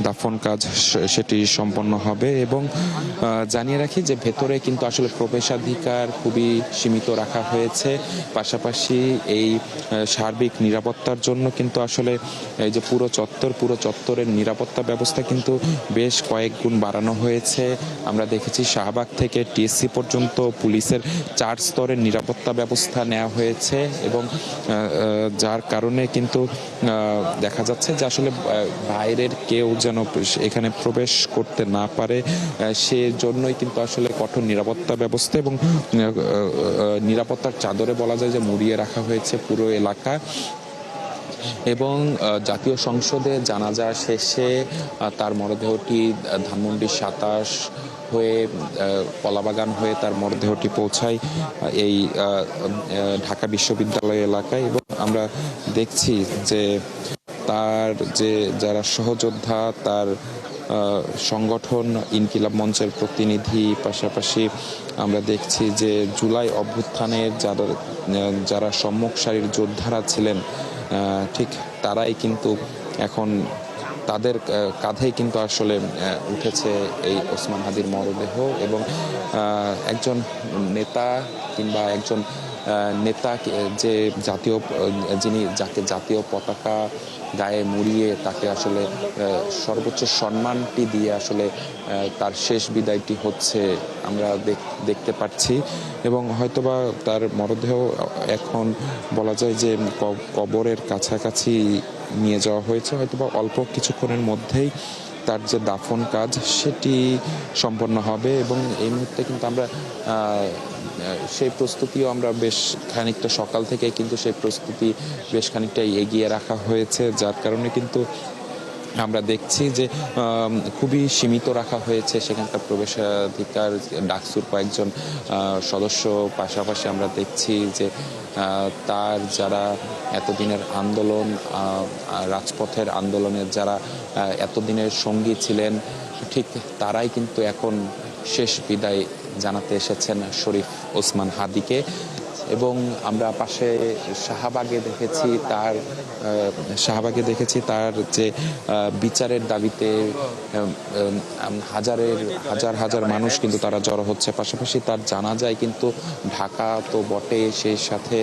দাফন কাজ সেটি সম্পন্ন হবে। এবং জানিয়ে রাখি যে ভেতরে কিন্তু আসলে প্রবেশাধিকার খুবই সীমিত রাখা হয়েছে। পাশাপাশি এই সার্বিক নিরাপত্তার জন্য কিন্তু আসলে এই যে পুরো চত্বরের নিরাপত্তা ব্যবস্থা কিন্তু বেশ কয়েক গুণ বাড়ানো হয়েছে। আমরা দেখেছি শাহবাগ থেকে টিএসসি পর্যন্ত পুলিশের 4 স্তরের নিরাপত্তা ব্যবস্থা নেওয়া হয়েছে, এবং যার কারণে কিন্তু দেখা যাচ্ছে যে আসলে বাইরের কেউ যেন এখানে প্রবেশ করতে না পারে, সেজন্যই কিন্তু আসলে কঠোর নিরাপত্তা ব্যবস্থা এবং নিরাপত্তার চাদরে বলা যায় যে মুড়িয়ে রাখা হয়েছে পুরো এলাকা। এবং জাতীয় সংসদে জানাজা শেষে তার মরদেহটি ধানমন্ডি 27 হয়ে কলাবাগান হয়ে তার মরদেহটি পৌঁছায় এই ঢাকা বিশ্ববিদ্যালয় এলাকায়। এবং আমরা দেখছি যে তার যে যারা সহযোদ্ধা, তার সংগঠন ইনকিলাব মঞ্চের প্রতিনিধি, পাশাপাশি আমরা দেখছি যে জুলাই অভ্যুত্থানের যারা সম্মুখ সারির যোদ্ধারা ছিলেন, ঠিক তারাই কিন্তু এখন তাদের কাঁধেই কিন্তু আসলে উঠেছে এই ওসমান হাদির মরদেহ। এবং একজন নেতা কিংবা একজন নেতা যে যাকে জাতীয় পতাকা গায়ে মুড়িয়ে তাকে আসলে সর্বোচ্চ সম্মানটি দিয়ে আসলে তার শেষ বিদায়টি হচ্ছে আমরা দেখতে পাচ্ছি। এবং হয়তোবা তার মরদেহ এখন বলা যায় যে কবরের কাছাকাছি নিয়ে যাওয়া হয়েছে, হয়তোবা অল্প কিছুক্ষণের মধ্যেই তার যে দাফন কাজ সেটি সম্পন্ন হবে। এবং এই মুহূর্তে কিন্তু আমরা সেই প্রস্তুতিও আমরা বেশ খানিকটা সকাল থেকে কিন্তু সেই প্রস্তুতি বেশ খানিকটা এগিয়ে রাখা হয়েছে, যার কারণে কিন্তু আমরা দেখছি যে খুবই সীমিত রাখা হয়েছে সেখানকার প্রবেশাধিকার। ডাকসুর কয়েকজন সদস্য, পাশাপাশি আমরা দেখছি যে তার যারা এতদিনের আন্দোলন, রাজপথের আন্দোলনের যারা এতদিনের সঙ্গী ছিলেন, ঠিক তারাই কিন্তু এখন শেষ বিদায় জানাতে এসেছেন শরীফ ওসমান হাদিকে। এবং আমরা পাশে শাহবাগে দেখেছি তার যে বিচারের দাবিতে হাজার মানুষ কিন্তু তারা জড়ো হচ্ছে। পাশাপাশি তার জানাজায় কিন্তু ঢাকা তো বটে, সেই সাথে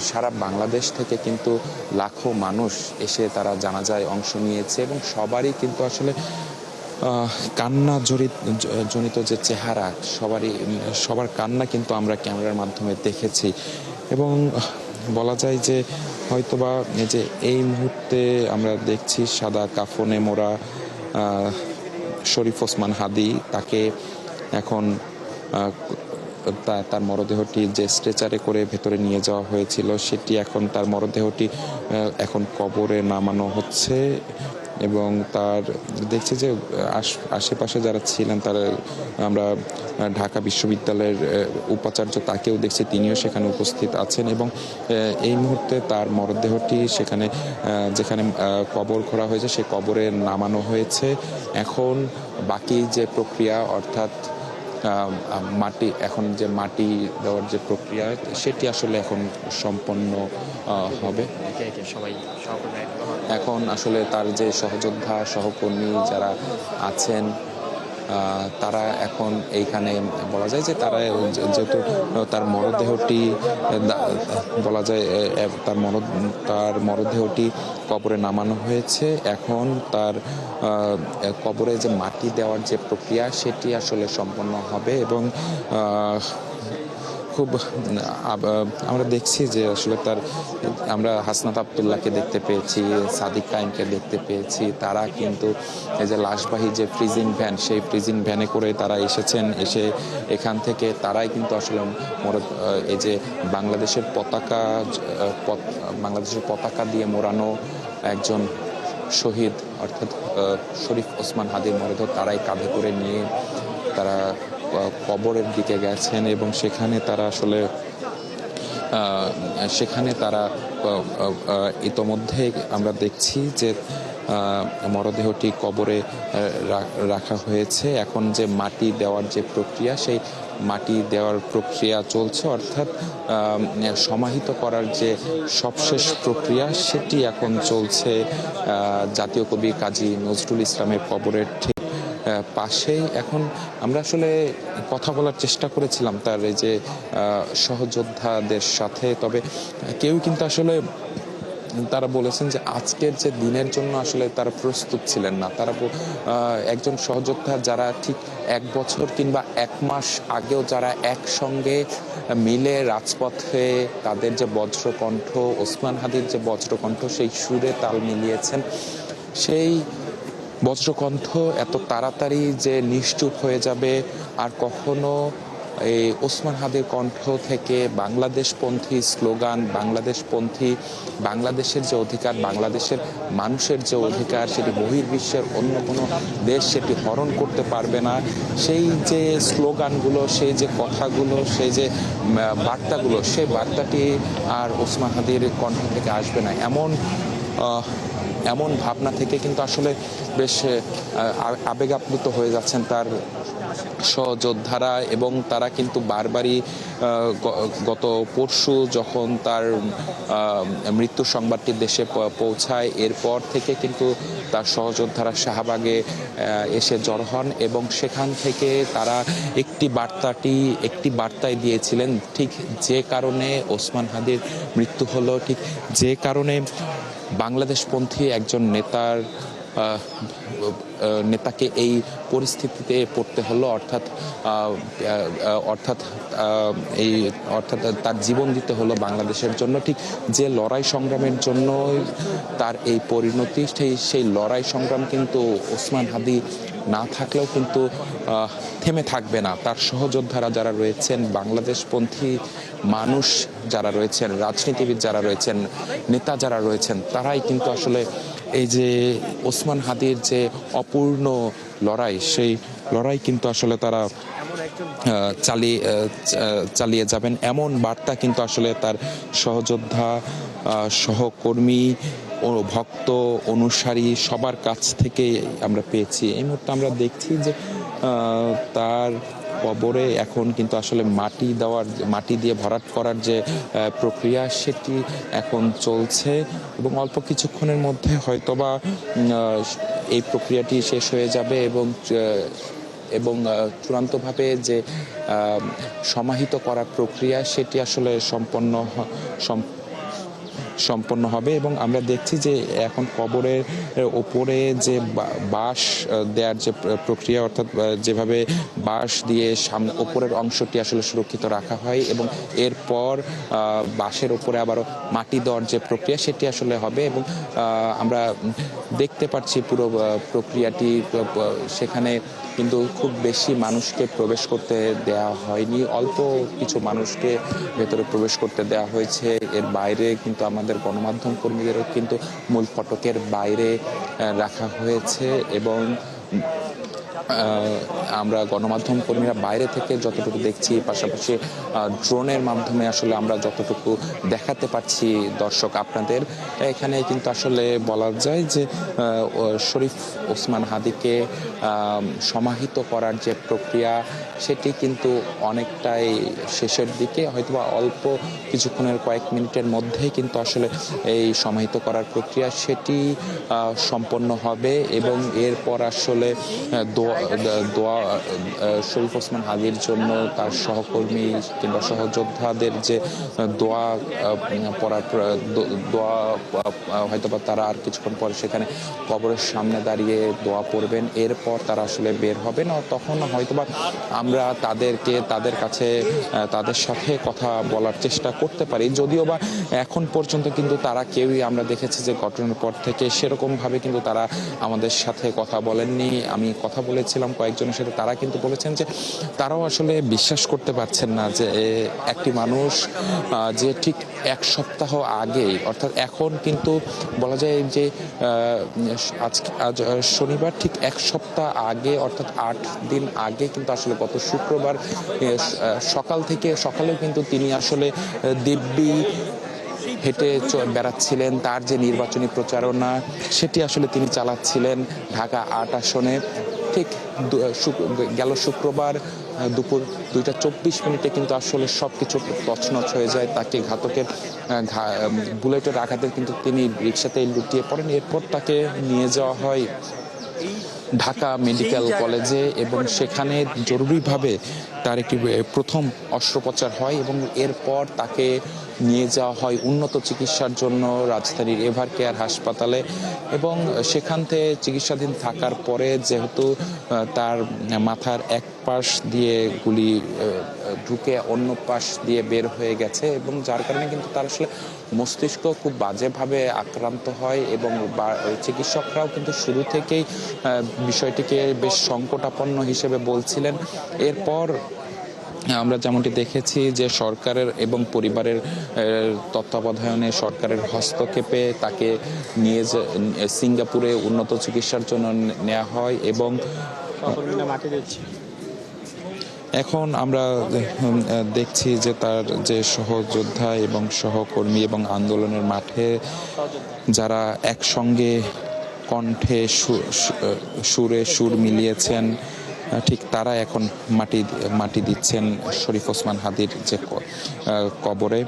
সারা বাংলাদেশ থেকে কিন্তু লাখো মানুষ এসে তারা জানাজায় অংশ নিয়েছে। এবং সবারই কিন্তু আসলে কান্না জনিত যে চেহারা, সবার কান্না কিন্তু আমরা ক্যামেরার মাধ্যমে দেখেছি। এবং বলা যায় যে হয়তোবা যে এই মুহূর্তে আমরা দেখছি সাদা কাফনে মোড়া শরীফ ওসমান হাদি, তাকে এখন তার মরদেহটি যে স্ট্রেচারে করে ভেতরে নিয়ে যাওয়া হয়েছিল সেটি এখন তার মরদেহটি এখন কবরে নামানো হচ্ছে। এবং তার দেখছি যে আশেপাশে যারা ছিলেন তারা, আমরা ঢাকা বিশ্ববিদ্যালয়ের উপাচার্য তাকেও দেখছি, তিনিও সেখানে উপস্থিত আছেন। এবং এই মুহূর্তে তার মরদেহটি যেখানে কবর খোঁড়া হয়েছে সেই কবরে নামানো হয়েছে। এখন বাকি যে প্রক্রিয়া, অর্থাৎ মাটি দেওয়ার যে প্রক্রিয়া, সেটি আসলে এখন সম্পন্ন হবে। এখন আসলে তার যে সহযোদ্ধা সহকর্মী যারা আছেন, তারা এখন এইখানে বলা যায় যে তারা যেহেতু তার মরদেহটি বলা যায় তার মরদেহটি কবরে নামানো হয়েছে, এখন তার কবরে যে মাটি দেওয়ার যে প্রক্রিয়া সেটি আসলে সম্পন্ন হবে। এবং খুব আমরা দেখছি যে আসলে আমরা হাসনাত আবদুল্লাহকে দেখতে পেয়েছি, সাদিক কায়েমকে দেখতে পেয়েছি, তারা কিন্তু এই যে লাশবাহী যে ফ্রিজিং ভ্যান, সেই ফ্রিজিং ভ্যানে করে তারা এসেছেন। এসে এখান থেকে তারাই কিন্তু আসলে এই যে বাংলাদেশের পতাকা দিয়ে মোড়ানো একজন শহীদ, অর্থাৎ শরীফ ওসমান হাদির মরদেহ তারাই কাঁধে করে নিয়ে তারা কবরের দিকে গেছেন। এবং সেখানে তারা ইতোমধ্যে আমরা দেখছি যে মরদেহটি কবরে রাখা হয়েছে। এখন যে মাটি দেওয়ার যে প্রক্রিয়া, সেই মাটি দেওয়ার প্রক্রিয়া চলছে, অর্থাৎ সমাহিত করার যে সবশেষ প্রক্রিয়া সেটি এখন চলছে জাতীয় কবি কাজী নজরুল ইসলামের কবরের ঠিক পাশেই। এখন আমরা আসলে কথা বলার চেষ্টা করেছিলাম তার এই যে সহযোদ্ধাদের সাথে, তবে কেউ কিন্তু আসলে তারা বলেছেন যে আজকের যে দিনের জন্য আসলে তারা প্রস্তুত ছিলেন না। তারা একজন সহযোদ্ধা যারা ঠিক 1 বছর কিংবা 1 মাস আগেও যারা একসঙ্গে মিলে রাজপথে তাদের যে বজ্রকণ্ঠ, ওসমান হাদির যে বজ্রকণ্ঠ, সেই সুরে তাল মিলিয়েছেন, সেই বজ্রকণ্ঠ এত তাড়াতাড়ি যে নিশ্চুপ হয়ে যাবে আর কখনো এই ওসমান হাদির কণ্ঠ থেকে বাংলাদেশপন্থী স্লোগান, বাংলাদেশপন্থী, বাংলাদেশের যে অধিকার, বাংলাদেশের মানুষের যে অধিকার, সেটি বহির্বিশ্বের অন্য কোনো দেশ সেটি হরণ করতে পারবে না, সেই যে স্লোগানগুলো, সেই যে কথাগুলো, সেই যে বার্তাগুলো, সেই বার্তাটি আর ওসমান হাদির কণ্ঠ থেকে আসবে না, এমন ভাবনা থেকে কিন্তু আসলে বেশ আবেগ আপ্লুত হয়ে যাচ্ছেন তার সহযোদ্ধারা। এবং তারা কিন্তু বারবারই গত পরশু যখন তার মৃত্যু সংবাদটি দেশে পৌঁছায়, এরপর থেকে কিন্তু তার সহযোদ্ধারা শাহবাগে এসে জড়ো হন এবং সেখান থেকে তারা একটি বার্তায় দিয়েছিলেন, ঠিক যে কারণে ওসমান হাদির মৃত্যু হলো, ঠিক যে কারণে বাংলাদেশপন্থী একজন নেতাকে এই পরিস্থিতিতে পড়তে হলো, অর্থাৎ তার জীবন দিতে হলো বাংলাদেশের জন্য। ঠিক যে লড়াই সংগ্রামের জন্য তার এই পরিণতি, সেই লড়াই সংগ্রাম কিন্তু ওসমান হাদি না থাকলেও কিন্তু থেমে থাকবে না। তার সহযোদ্ধারা যারা রয়েছেন, বাংলাদেশপন্থী মানুষ যারা রয়েছেন, রাজনীতিবিদ যারা রয়েছেন, নেতা যারা রয়েছেন, তারাই কিন্তু আসলে এই যে ওসমান হাদির যে অপূর্ণ লড়াই, সেই লড়াই কিন্তু আসলে তারা চালিয়ে যাবেন, এমন বার্তা কিন্তু আসলে তার সহযোদ্ধা, সহকর্মী ও ভক্ত, অনুসারী সবার কাছ থেকে আমরা পেয়েছি। এই মুহূর্তে আমরা দেখছি যে তার কবরে এখন কিন্তু আসলে মাটি দিয়ে ভরাট করার যে প্রক্রিয়া, সেটি এখন চলছে এবং অল্প কিছুক্ষণের মধ্যে হয়তোবা এই প্রক্রিয়াটি শেষ হয়ে যাবে এবং চূড়ান্তভাবে যে সমাহিত করার প্রক্রিয়া সেটি আসলে সম্পন্ন হবে। এবং আমরা দেখছি যে এখন কবরের ওপরে যে বাঁশ দেওয়ার যে প্রক্রিয়া, অর্থাৎ যেভাবে বাঁশ দিয়ে ওপরের অংশটি আসলে সুরক্ষিত রাখা হয় এবং এরপর বাঁশের ওপরে আবারও মাটি দেওয়ার যে প্রক্রিয়া সেটি আসলে হবে। এবং আমরা দেখতে পাচ্ছি পুরো প্রক্রিয়াটি, সেখানে কিন্তু খুব বেশি মানুষকে প্রবেশ করতে দেওয়া হয়নি, অল্প কিছু মানুষকে ভেতরে প্রবেশ করতে দেওয়া হয়েছে। এর বাইরে কিন্তু আমাদের গণমাধ্যম কর্মীদেরও কিন্তু মূল ফটকের বাইরে রাখা হয়েছে এবং আমরা গণমাধ্যম কর্মীরা বাইরে থেকে যতটুকু দেখছি, পাশাপাশি ড্রোনের মাধ্যমে আসলে আমরা যতটুকু দেখাতে পারছি দর্শক আপনাদের, এখানে কিন্তু আসলে বলা যায় যে শরীফ ওসমান হাদিকে সমাহিত করার যে প্রক্রিয়া সেটি কিন্তু অনেকটাই শেষের দিকে, হয়তোবা অল্প কিছুক্ষণের কয়েক মিনিটের মধ্যেই কিন্তু আসলে এই সমাহিত করার প্রক্রিয়া সেটি সম্পন্ন হবে এবং এরপর আসলে দোয়া শরীফ ওসমান হাদির জন্য তার সহকর্মী কিংবা সহযোদ্ধাদের যে দোয়া হয়তোবা তারা আর কিছুক্ষণ পরে সেখানে কবরের সামনে দাঁড়িয়ে দোয়া পড়বেন, এরপর তারা আসলে বের হবেন। তখন হয়তোবা আমরা তাদের কাছে তাদের সাথে কথা বলার চেষ্টা করতে পারি, যদিও বা এখন পর্যন্ত কিন্তু তারা কেউই, আমরা দেখেছি যে ঘটনার পর থেকে সেরকমভাবে কিন্তু তারা আমাদের সাথে কথা বলেননি। আমি কথা বলেছিলাম কয়েকজনের সাথে, তারা কিন্তু বলেছেন যে তারাও আসলে বিশ্বাস করতে পারছেন না যে একটি মানুষ যে ঠিক 1 সপ্তাহ আগেই, অর্থাৎ এখন কিন্তু বলা যায় যে আজ শনিবার, ঠিক 1 সপ্তাহ আগে অর্থাৎ 8 দিন আগে কিন্তু আসলে গত শুক্রবার সকালেও কিন্তু তিনি আসলে দিব্যি হেঁটে বেড়াচ্ছিলেন, তার যে নির্বাচনী প্রচারণা সেটি আসলে তিনি চালাচ্ছিলেন ঢাকা ৮ আসনে। ঠিক গেল শুক্রবার দুপুর 2টা 24 মিনিটে কিন্তু আসলে সব কিছু তছনছ হয়ে যায়। তাকে ঘাতকের বুলেটের আঘাতে কিন্তু তিনি রিকশাতে লুটিয়ে পড়েন। এরপর তাকে নিয়ে যাওয়া হয় ঢাকা মেডিকেল কলেজে এবং সেখানে জরুরিভাবে তার একটি প্রথম অস্ত্রোপচার হয় এবং এরপর তাকে নিয়ে যাওয়া হয় উন্নত চিকিৎসার জন্য রাজধানীর এভার কেয়ার হাসপাতালে এবং সেখান থেকে চিকিৎসাধীন থাকার পরে যেহেতু তার মাথার এক পাশ দিয়ে গুলি ঢুকে অন্য পাশ দিয়ে বের হয়ে গেছে এবং যার কারণে কিন্তু তার আসলে মস্তিষ্ক খুব বাজেভাবে আক্রান্ত হয় এবং চিকিৎসকরাও কিন্তু শুরু থেকেই বিষয়টিকে বেশ সংকটাপন্ন হিসেবে বলছিলেন। এরপর আমরা যেমনটি দেখেছি যে সরকারের এবং পরিবারের তত্ত্বাবধানে সরকারের হস্তক্ষেপে তাকে নিয়ে সিঙ্গাপুরে উন্নত চিকিৎসার জন্য নেওয়া হয় এবং এখন আমরা দেখছি যে তার যে সহযোদ্ধা এবং সহকর্মী এবং আন্দোলনের মাঠে যারা একসঙ্গে কণ্ঠে সুরে সুর মিলিয়েছেন ঠিক তারা এখন মাটি দিচ্ছেন শরীফ ওসমান হাদির যে কবরে।